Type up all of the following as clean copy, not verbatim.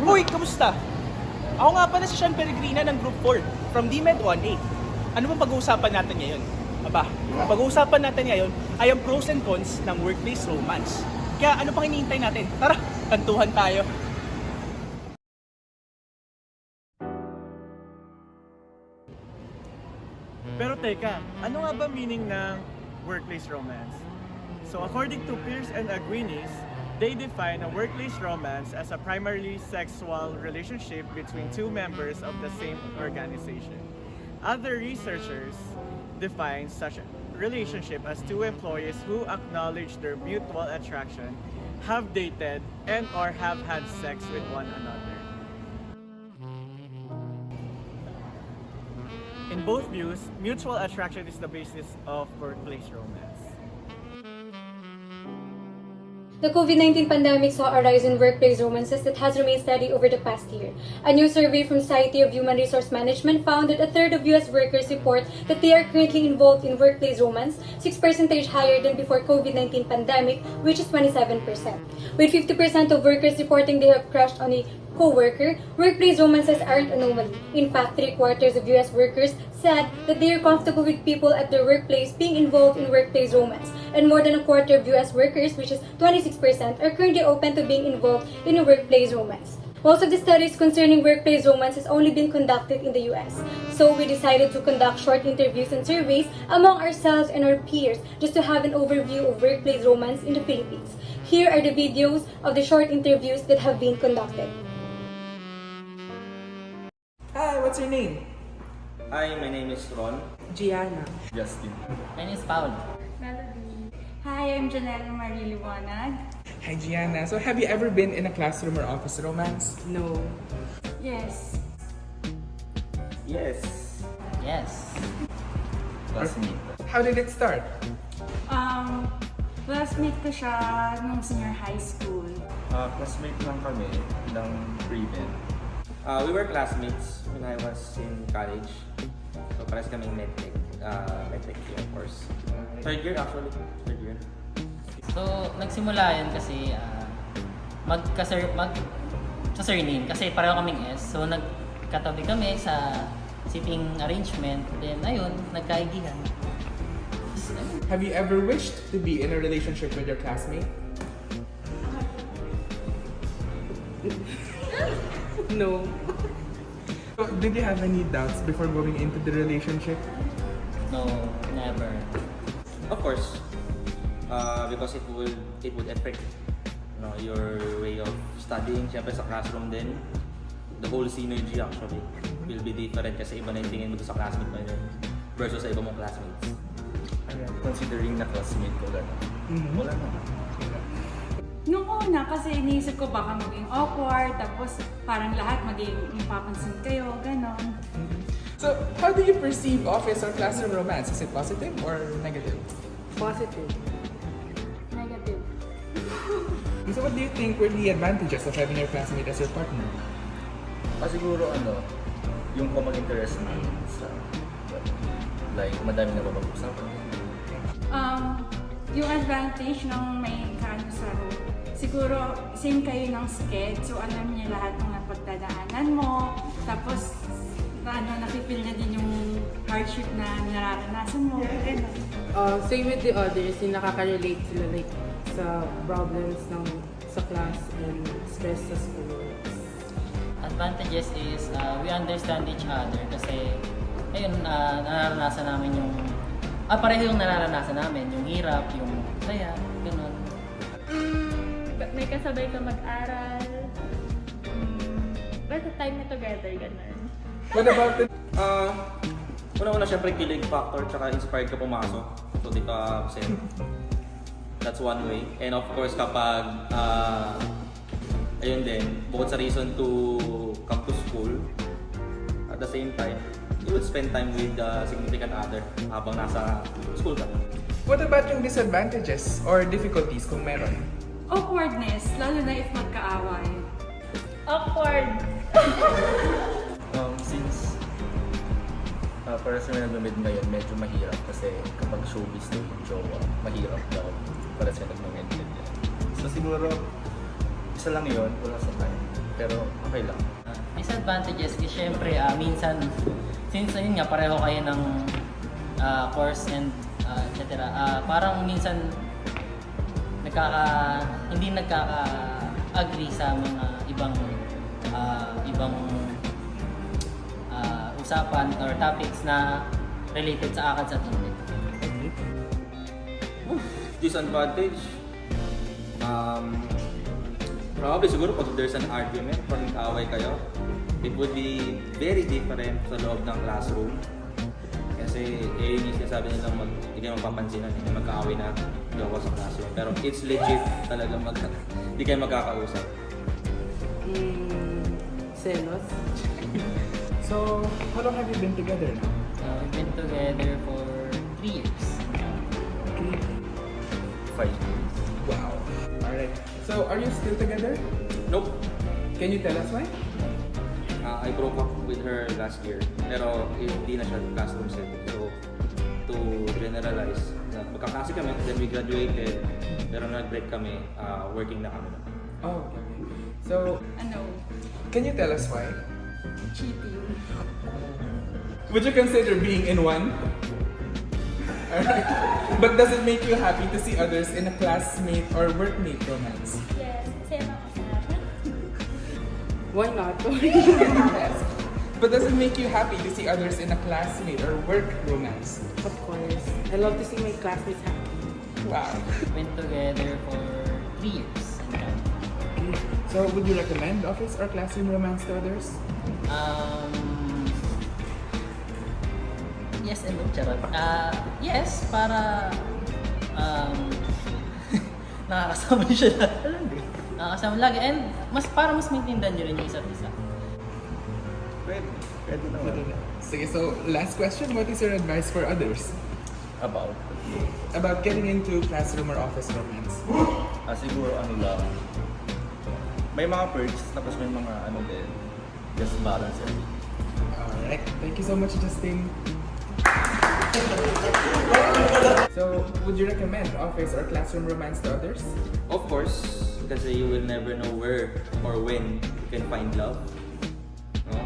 Uy, kamusta? Ako nga pala si Sean Peregrina ng Group 4 from DMed 1A. Ano bang pag-uusapan natin ngayon? Aba, ang pag-uusapan natin ngayon ay ang pros and cons ng workplace romance. Kaya ano pang hinihintay natin? Tara, kantuhan tayo. Pero teka, ano nga ba meaning ng workplace romance? So according to Pierce and Aguinis, they define a workplace romance as a primarily sexual relationship between two members of the same organization. Other researchers define such a relationship as two employees who acknowledge their mutual attraction, have dated, and or have had sex with one another. In both views, mutual attraction is the basis of workplace romance. The COVID-19 pandemic saw a rise in workplace romances that has remained steady over the past year. A new survey from Society of Human Resource Management found that a third of U.S. workers report that they are currently involved in workplace romance, 6% higher than before COVID-19 pandemic, which is 27%. With 50% of workers reporting they have crushed on a co-worker, workplace romances aren't anomaly. In fact, 3/4 of U.S. workers said that they are comfortable with people at their workplace being involved in workplace romance, and more than a quarter of U.S. workers, which is 26%, are currently open to being involved in a workplace romance. Most of the studies concerning workplace romance has only been conducted in the US, so we decided to conduct short interviews and surveys among ourselves and our peers just to have an overview of workplace romance in the Philippines. Here are the videos of the short interviews that have been conducted. Hi, what's your name? Hi, my name is Ron. Gianna. Justin. My name is Paul. Melody. Hi, I'm Janelle Marie Liwanag. Hi Gianna. So have you ever been in a classroom or office romance? No. Yes. Yes. Yes. Classmate. How did it start? Classmate ko siya nung senior high school. Classmate lang kami ng Breven. We were classmates when I was in college. So pares kaming medtech. Medtech of course. Third year actually. Third year. So, nagsimula yun kasi sa surname kasi pareho kaming S. So, nagkatabi kami sa seating arrangement. Then, ayun, nagkaigihan. Have you ever wished to be in a relationship with your classmate? No. So, did you have any doubts before going into the relationship? No, never. Of course. Because it would affect your way of studying. Siyempre sa classroom din, the whole synergy actually will be different kasi iba na yung tingin mo sa classmate mo yun versus sa iba mong classmates. Considering na classmate ko gano'n, wala naman. Nung una, kasi iniisip ko baka maging awkward, tapos parang lahat maging mapapansin kayo, ganon. So, how do you perceive office or classroom romance? Is it positive or negative? Positive. Negative. So, what do you think were the advantages of having your classmate as your partner? Siguro yung common interest na sa like madami na mapag-usapan. Yung advantage ng may kaano sa room, siguro same kayo ng sked, so alam niya lahat ng napagdadaanan mo, tapos nakifeel niya din yung hardship na nararanasan mo, gano'n. Same with the others, yung nakaka-relate sila like sa problems sa class and stress sa school. Advantages is we understand each other kasi ayun, nararanasan namin yung pareho yung nararanasan namin, yung hirap, yung saya, gano'n. May kasabay ka mag-aral. Basta time na together, gano'n. What about the... Una-una syempre kilig factor tsaka inspired ka pumasok. So di ka absent. That's one way. And of course kapag ayun din, bukod sa reason to come to school, at the same time, you would spend time with the significant other habang nasa school ka. What about yung disadvantages or difficulties kung meron? Awkwardness, lalo na if magkaaway. Awkward. Since para sa mga nag-med ngayon, medyo mahirap kasi kapag showbiz na yung jowa, mahirap daw para sa nag-med. So siguro, isa lang yun, wala sa time. Pero okay lang. Disadvantages is syempre minsan since yun nga pareho kayo ng course and etc. Parang minsan hindi nagkaka-agree sa mga ibang usapan or topics na related sa ACADS at hindi. Disadvantage, probably siguro pag there's an argument, pag nag-away kayo, it would be very different sa loob ng classroom. Kasi yun yung sinasabi nilang hindi kayo magpapansinan, magkaaway na ako sa classroom. Pero it's legit talaga hindi kayo magkakausap. Selos. So, how long have you been together now? We've been together for 3 years. Okay. 5 years. Wow. Alright. So, are you still together? Nope. Can you tell us why? I broke up with her last year. Pero hindi na siya classroom setting. So, to generalize, magkaklase kami, then we graduated. Pero nag-break kami, working na kami. Oh, okay. So, Ano, can you tell us why? cheating. Would you consider being in one? Alright. But does it make you happy to see others in a classmate or workmate romance? Yes, kasi ako Why not? Yes. But does it make you happy to see others in a classmate or work romance? Of course. I love to see my classmates happy. Wow. We've been together for 3 years. Okay. So, would you recommend office or classroom romance to others? Yes and no, charot. Yes, para nakakasama niyo siya. Nakakasama lagi and para mas maintindihan niyo rin yung isa't isa. Pwede naman. Sige, so last question, what is your advice for others about getting into classroom or office romance? Siguro lang, may mga perks, tapos may mga din, just balance it. Alright, thank you so much, Justin. So, would you recommend office or classroom romance to others? Of course, kasi you will never know where or when you can find love. No?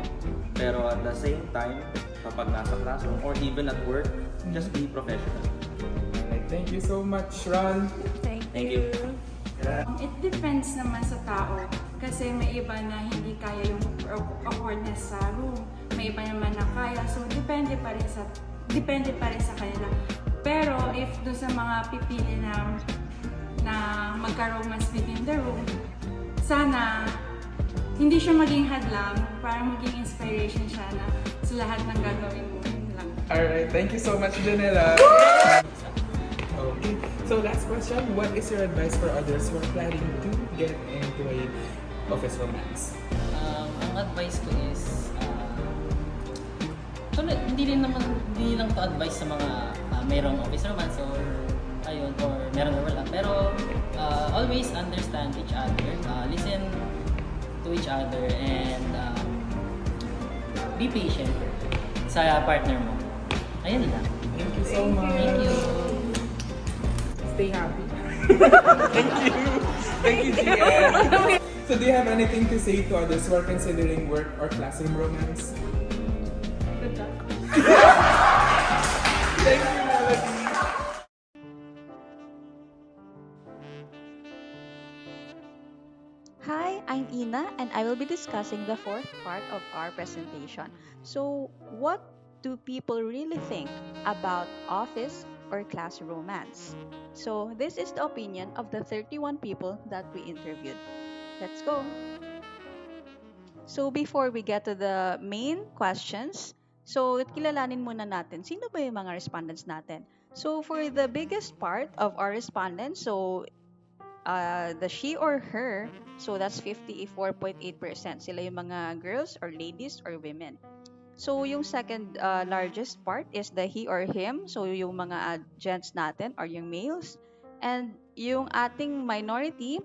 Pero at the same time, kapag nasa classroom or even at work, just be professional. Alright, thank you so much, Ron. Thank Thank you. It depends naman sa tao. Kasi may iba na hindi kaya yung awkwardness sa room. May iba naman na kaya. So, depende pa rin sa kanila. Pero, if do sa mga pipili na magka-romance within the room, sana hindi siya maging hadlang, para maging inspiration siya na sa lahat ng gagawin mo. Yun lang. Alright, thank you so much, Janela. Okay, so last question, what is your advice for others who are planning to get into a office romance? Ang advice ko is hindi lang to advice sa mga mayroong office romance or meron or wala. Pero always understand each other, listen to each other, and be patient sa partner mo. Ayun lang. Thank you so much. Thank you. Stay happy. Thank you, Gian. So do you have anything to say to others who are considering work or classroom romance? Good luck. Thank you, Melody. Hi, I'm Ina and I will be discussing the fourth part of our presentation. So, what do people really think about office or class romance? So, this is the opinion of the 31 people that we interviewed. Let's go! So, before we get to the main questions, so kilalanin muna natin, sino ba yung mga respondents natin? So, for the biggest part of our respondents, so the she or her, so that's 54.8%. Sila yung mga girls or ladies or women. So yung second largest part is the he or him, so yung mga gents natin or yung males. And yung ating minority,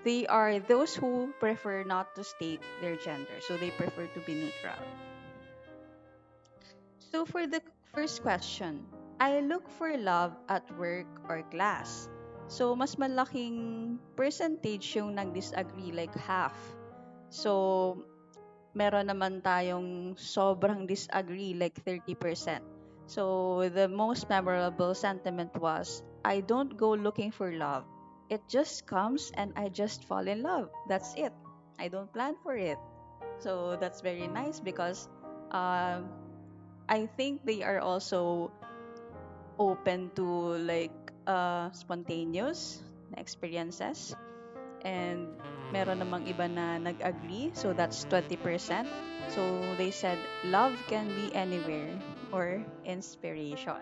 they are those who prefer not to state their gender, so they prefer to be neutral. So for the first question, I look for love at work or class. So mas malaking percentage yung nag-disagree, like half. So, meron naman tayong sobrang disagree, like 30%. So, the most memorable sentiment was, I don't go looking for love. It just comes and I just fall in love. That's it. I don't plan for it. So, that's very nice because um, I think they are also open to like spontaneous na experiences. And meron namang iba na nag-agree. So that's 20%. So they said love can be anywhere or inspiration.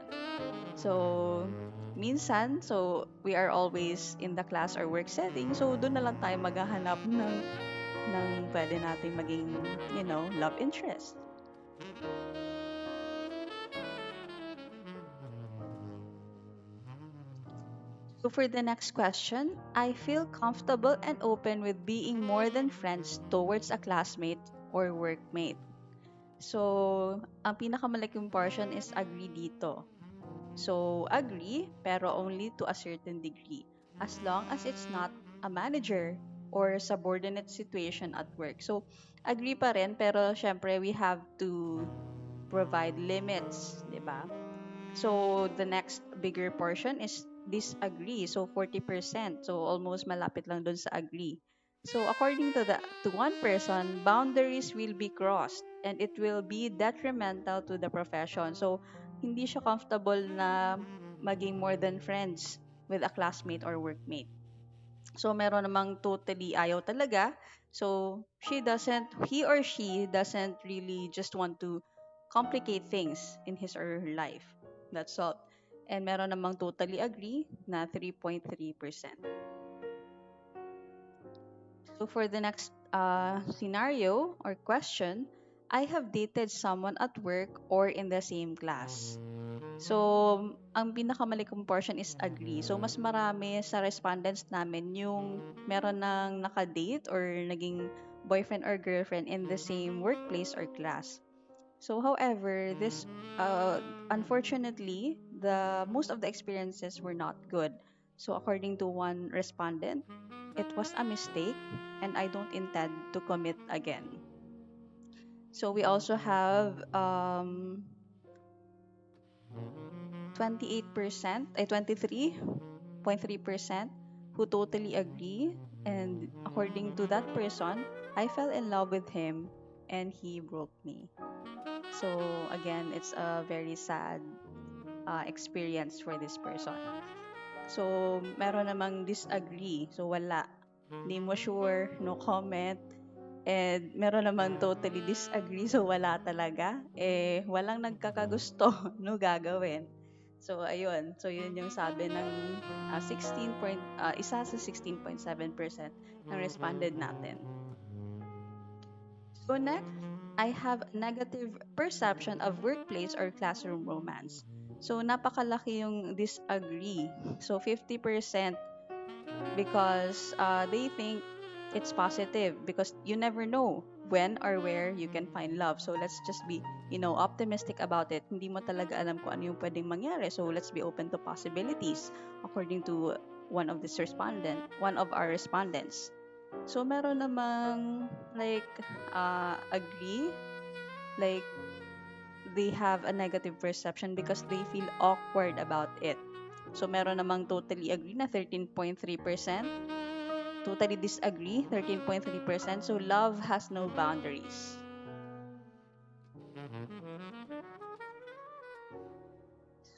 So minsan, so we are always in the class or work setting. So doon na lang tayo maghahanap ng pwede nating maging, love interest. So for the next question, I feel comfortable and open with being more than friends towards a classmate or workmate. So, ang pinakamalaking portion is agree dito. So, agree, pero only to a certain degree, as long as it's not a manager or subordinate situation at work. So, agree pa rin, pero syempre we have to provide limits, di ba? So the next bigger portion is disagree. So 40%. So almost malapit lang dun sa agree. So according to one person, boundaries will be crossed and it will be detrimental to the profession. So hindi siya comfortable na maging more than friends with a classmate or workmate. So meron namang totally ayaw talaga. So he or she doesn't really just want to complicate things in his or her life. That's all. And meron namang totally agree na 3.3%. So for the next scenario or question, I have dated someone at work or in the same class. So, ang pinakamalikong portion is agree. So, mas marami sa respondents namin yung meron ng nakadate or naging boyfriend or girlfriend in the same workplace or class. So, however, this unfortunately, the most of the experiences were not good. So, according to one respondent, it was a mistake and I don't intend to commit again. So, we also have 28%, 23.3% who totally agree. And according to that person, I fell in love with him and he broke me. So again, it's a very sad experience for this person. So meron namang disagree. So wala. Hindi mo sure, no comment. And meron naman totally disagree, so wala talaga. Walang nagkakagusto, no gagawin. So, ayun. So, yun yung sabi ng 16.7% ng responded natin. So, next, I have negative perception of workplace or classroom romance. So, napakalaki yung disagree. So, 50% because they think it's positive because you never know when or where you can find love. So let's just be, optimistic about it. Hindi mo talaga alam kung ano yung pwedeng mangyari. So let's be open to possibilities according to one of our respondents. So meron namang like agree, like they have a negative perception because they feel awkward about it. So meron namang totally agree na 13.3%. Totally disagree, 13.3%. So love has no boundaries.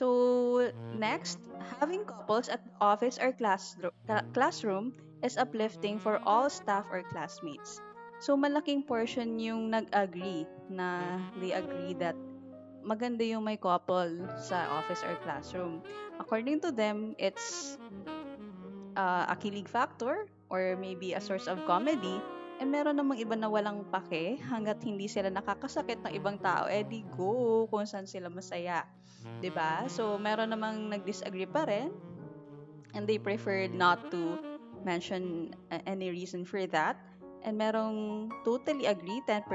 So next, having couples at the office or classroom is uplifting for all staff or classmates. So malaking portion yung nag-agree na they agree that maganda yung may couple sa office or classroom. According to them, it's a kilig factor or maybe a source of comedy. Meron namang iba na walang pake hanggat hindi sila nakakasakit ng ibang tao, di go kung saan sila masaya. 'Di ba? So, meron namang nag-disagree pa rin and they preferred not to mention any reason for that. And merong totally agree, 10%.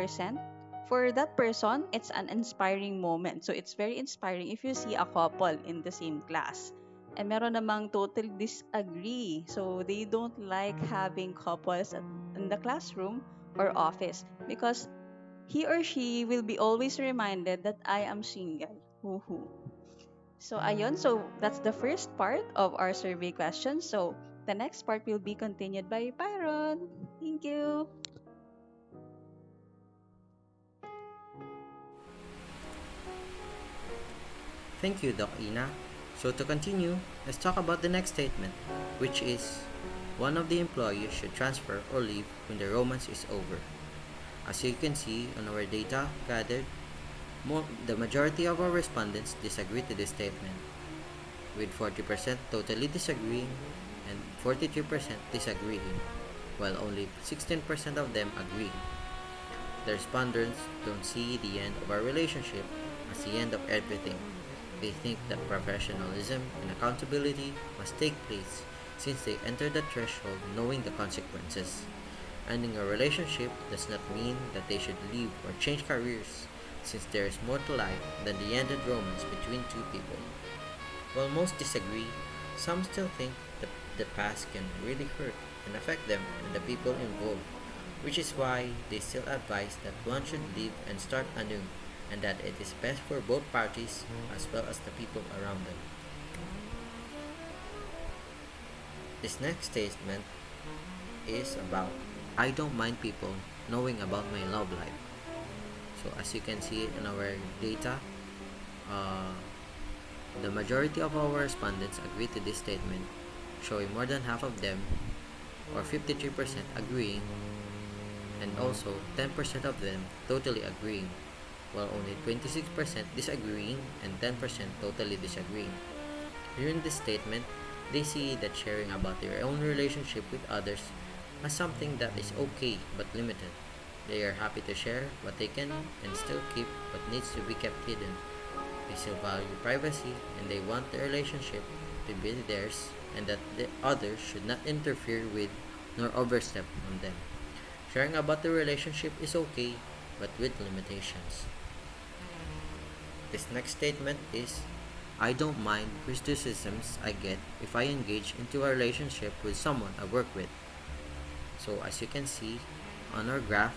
For that person, it's an inspiring moment. So, it's very inspiring if you see a couple in the same class. And meron namang totally disagree. So, they don't like having couples in the classroom or office because he or she will be always reminded that I am single. Woohoo. So ayun, so that's the first part of our survey question. So the next part will be continued by Byron. Thank you. Thank you, Doc Ina. So to continue, let's talk about the next statement, which is one of the employees should transfer or leave when the romance is over. As you can see on our data gathered, the majority of our respondents disagree to this statement, with 40% totally disagreeing and 43% disagreeing, while only 16% of them agree. The respondents don't see the end of our relationship as the end of everything. They think that professionalism and accountability must take place since they enter the threshold knowing the consequences. Ending a relationship does not mean that they should leave or change careers, since there is more to life than the ended romance between two people. While most disagree, some still think that the past can really hurt and affect them and the people involved, which is why they still advise that one should leave and start anew, and that it is best for both parties as well as the people around them. This next statement is about I don't mind people knowing about my love life. So as you can see in our data, uh, the majority of our respondents agree to this statement, showing more than half of them, or 53% agreeing, and also 10% of them totally agreeing, while only 26% disagreeing and 10% totally disagreeing. During this statement, they see that sharing about their own relationship with others as something that is okay but limited. They are happy to share what they can and still keep what needs to be kept hidden. They still value privacy and they want the relationship to be theirs and that the others should not interfere with nor overstep on them. Sharing about the relationship is okay but with limitations. This next statement is I don't mind criticisms I get if I engage into a relationship with someone I work with. So as you can see on our graph,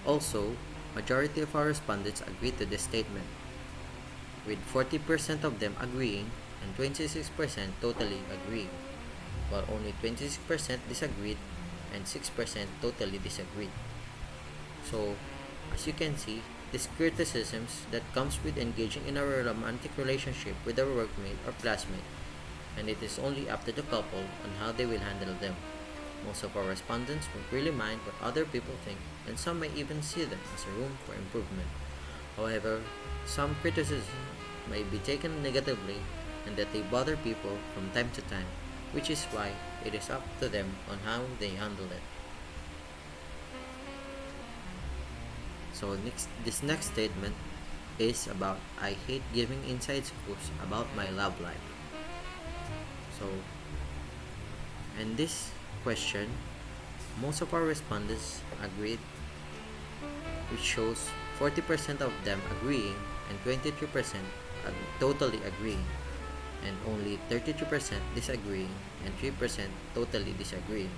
also majority of our respondents agree to this statement, with 40% of them agreeing and 26% totally agreeing, while only 26% disagreed and 6% totally disagreed. So as you can see, these criticisms that comes with engaging in a romantic relationship with a workmate or classmate, and it is only up to the couple on how they will handle them. Most of our respondents won't really mind what other people think, and some may even see them as a room for improvement. However, some criticism may be taken negatively and that they bother people from time to time, which is why it is up to them on how they handle it. So this next statement is about I hate giving inside scoops about my love life. So, in this question, most of our respondents agreed, which shows 40% of them agreeing and 23% totally agreeing, and only 32% disagreeing and 3% totally disagreeing.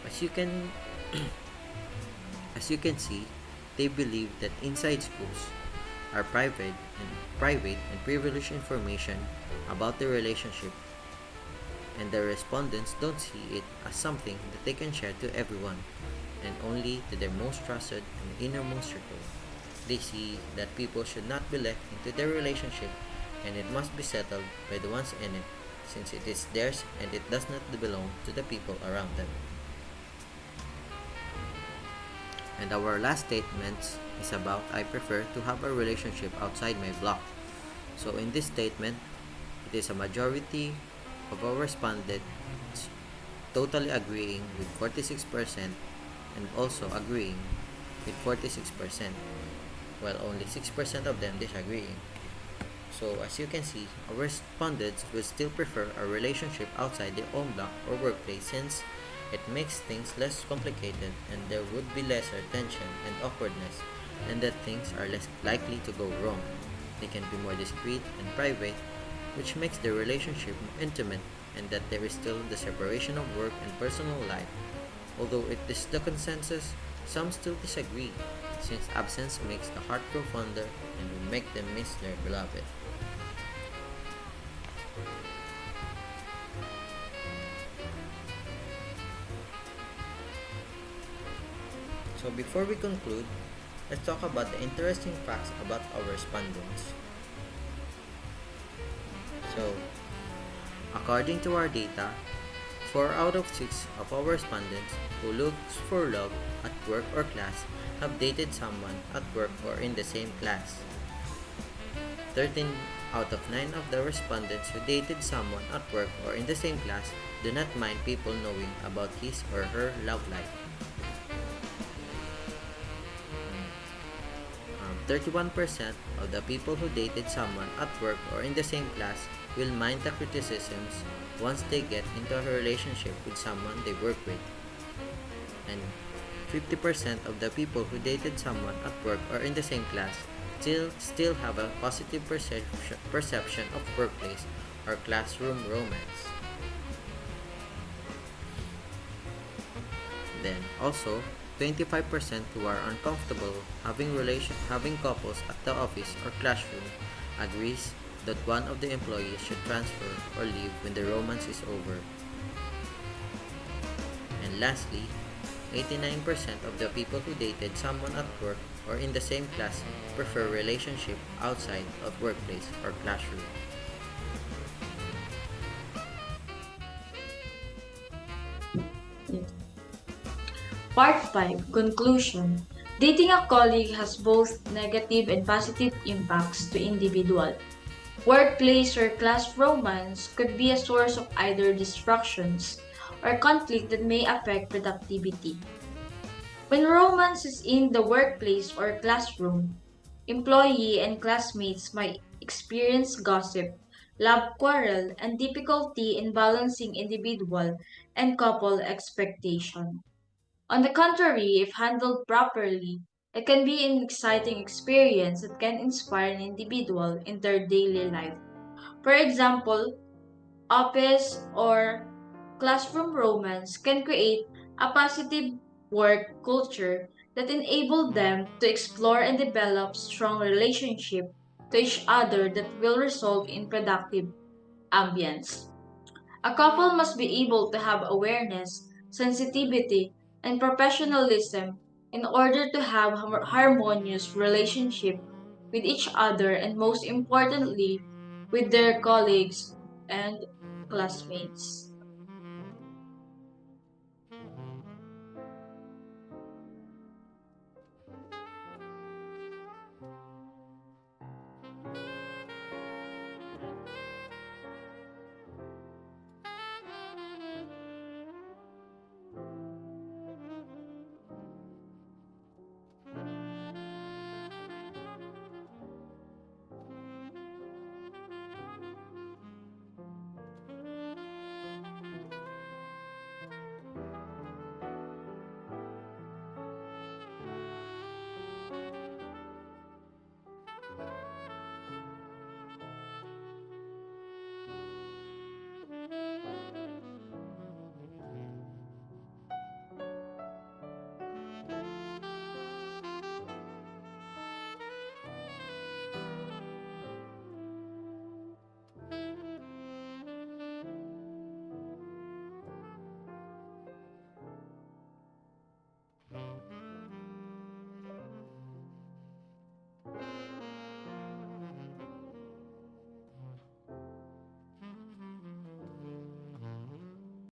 As you can As you can see, they believe that inside schools are private and privileged information about the relationship, and the respondents don't see it as something that they can share to everyone and only to their most trusted and innermost circle. They see that people should not be let into their relationship and it must be settled by the ones in it, since it is theirs and it does not belong to the people around them. And our last statement is about I prefer to have a relationship outside my block. So in this statement, it is a majority of our respondents totally agreeing with 46% and also agreeing with 46%, while only 6% of them disagreeing. So as you can see, our respondents will still prefer a relationship outside their own block or workplace since it makes things less complicated and there would be lesser tension and awkwardness, and that things are less likely to go wrong. They can be more discreet and private, which makes the relationship more intimate, and that there is still the separation of work and personal life, Although it is the consensus, some still disagree, since absence makes the heart grow fonder and will make them miss their beloved. So before we conclude, let's talk about the interesting facts about our respondents. So, according to our data, 4 out of 6 of our respondents who looks for love at work or class have dated someone at work or in the same class. 13 out of 9 of the respondents who dated someone at work or in the same class do not mind people knowing about his or her love life. 31% of the people who dated someone at work or in the same class will mind the criticisms once they get into a relationship with someone they work with. And 50% of the people who dated someone at work or in the same class still have a positive perception of workplace or classroom romance. Then also, 25% who are uncomfortable having couples at the office or classroom agrees that one of the employees should transfer or leave when the romance is over. And lastly, 89% of the people who dated someone at work or in the same class prefer relationship outside of workplace or classroom. Part 5 Conclusion. Dating a colleague has both negative and positive impacts to individual. Workplace or class romance could be a source of either distractions or conflict that may affect productivity. When romance is in the workplace or classroom, employee and classmates might experience gossip, love quarrel, and difficulty in balancing individual and couple expectation. On the contrary, if handled properly, it can be an exciting experience that can inspire an individual in their daily life. For example, office or classroom romance can create a positive work culture that enable them to explore and develop strong relationship to each other that will result in productive ambience. A couple must be able to have awareness, sensitivity, and professionalism in order to have harmonious relationship with each other and most importantly with their colleagues and classmates.